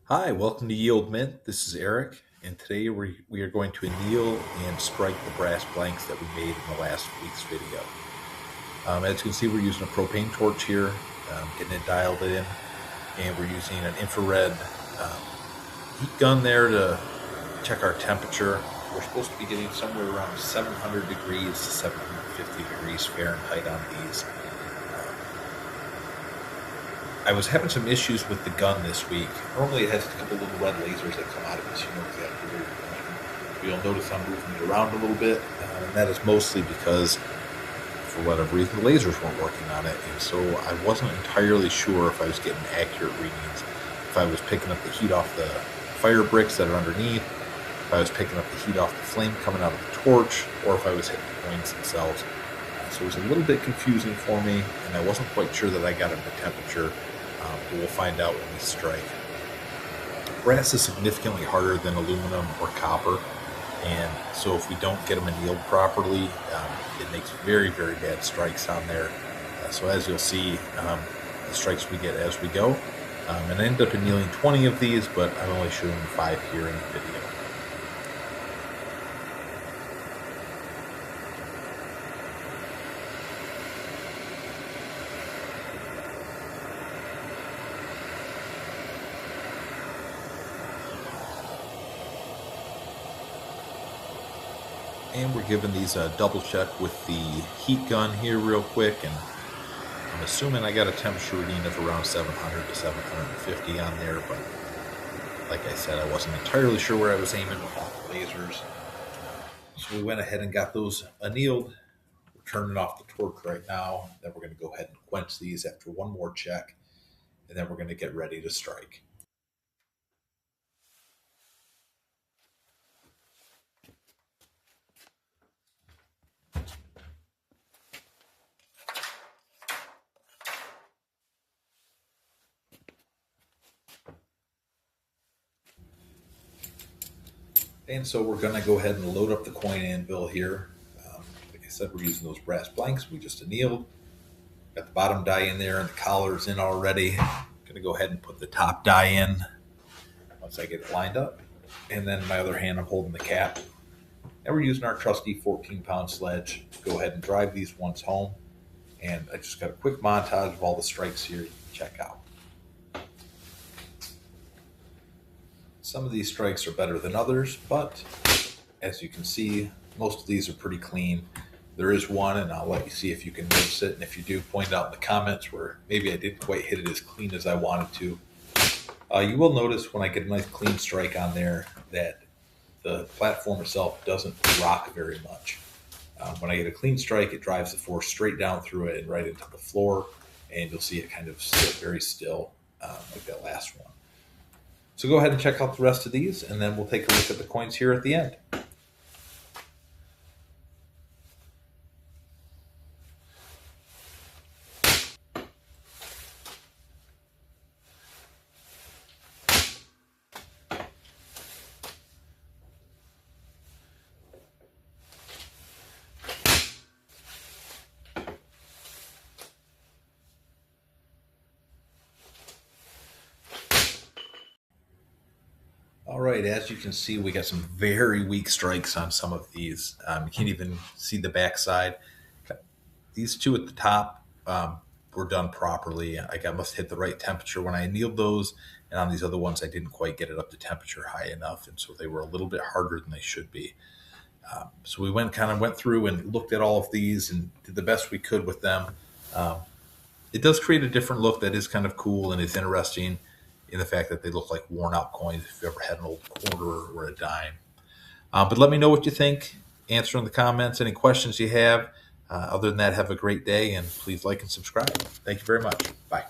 Hi, welcome to Yield Mint. This is Eric, and today we are going to anneal and strike the brass blanks that we made in the last week's video. As you can see, we're using a propane torch here, getting it dialed in, and we're using an infrared heat gun there to check our temperature. We're supposed to be getting somewhere around 700 degrees to 750 degrees Fahrenheit on these. I was having some issues with the gun this week. Normally it has a couple little red lasers that come out of this. You know exactly where you're going. You'll notice I'm moving it around a little bit, and that is mostly because, for whatever reason, the lasers weren't working on it. And so I wasn't entirely sure if I was getting accurate readings, if I was picking up the heat off the fire bricks that are underneath, if I was picking up the heat off the flame coming out of the torch, or if I was hitting the coins themselves. So it was a little bit confusing for me, and I wasn't quite sure that I got a temperature. But we'll find out when we strike. Brass is significantly harder than aluminum or copper, and so if we don't get them annealed properly, it makes very, very bad strikes on there. So as you'll see, the strikes we get as we go. And I ended up annealing 20 of these, but I'm only showing 5 here in the video. And we're giving these a double check with the heat gun here real quick, and I'm assuming I got a temperature reading of around 700 to 750 on there, but like I said, I wasn't entirely sure where I was aiming with all the lasers. So we went ahead and got those annealed. We're turning off the torch right now. Then we're going to go ahead and quench these after one more check, and then we're going to get ready to strike. And so we're going to go ahead and load up the coin anvil here. Like I said, we're using those brass blanks we just annealed. Got the bottom die in there and the collar's in already. Going to go ahead and put the top die in once I get it lined up. And then my other hand, I'm holding the cap. And we're using our trusty 14-pound sledge to go ahead and drive these once home. And I just got a quick montage of all the strikes here you can check out. Some of these strikes are better than others, but as you can see, most of these are pretty clean. There is one, and I'll let you see if you can notice it, and if you do, point out in the comments where maybe I didn't quite hit it as clean as I wanted to. You will notice when I get a nice clean strike on there that the platform itself doesn't rock very much. When I get a clean strike, it drives the force straight down through it and right into the floor, and you'll see it kind of sit very still, like that last one. So go ahead and check out the rest of these, and then we'll take a look at the coins here at the end. All right, as you can see, we got some very weak strikes on some of these. You can't even see the backside. These two at the top were done properly. I must hit the right temperature when I annealed those, and on these other ones, I didn't quite get it up to temperature high enough, and so they were a little bit harder than they should be. So we went through and looked at all of these and did the best we could with them. It does create a different look that is kind of cool and is interesting in the fact that they look like worn out coins if you ever had an old quarter or a dime. But let me know what you think. Answer in the comments any questions you have. Other than that, have a great day, and please like and subscribe. Thank you very much. Bye.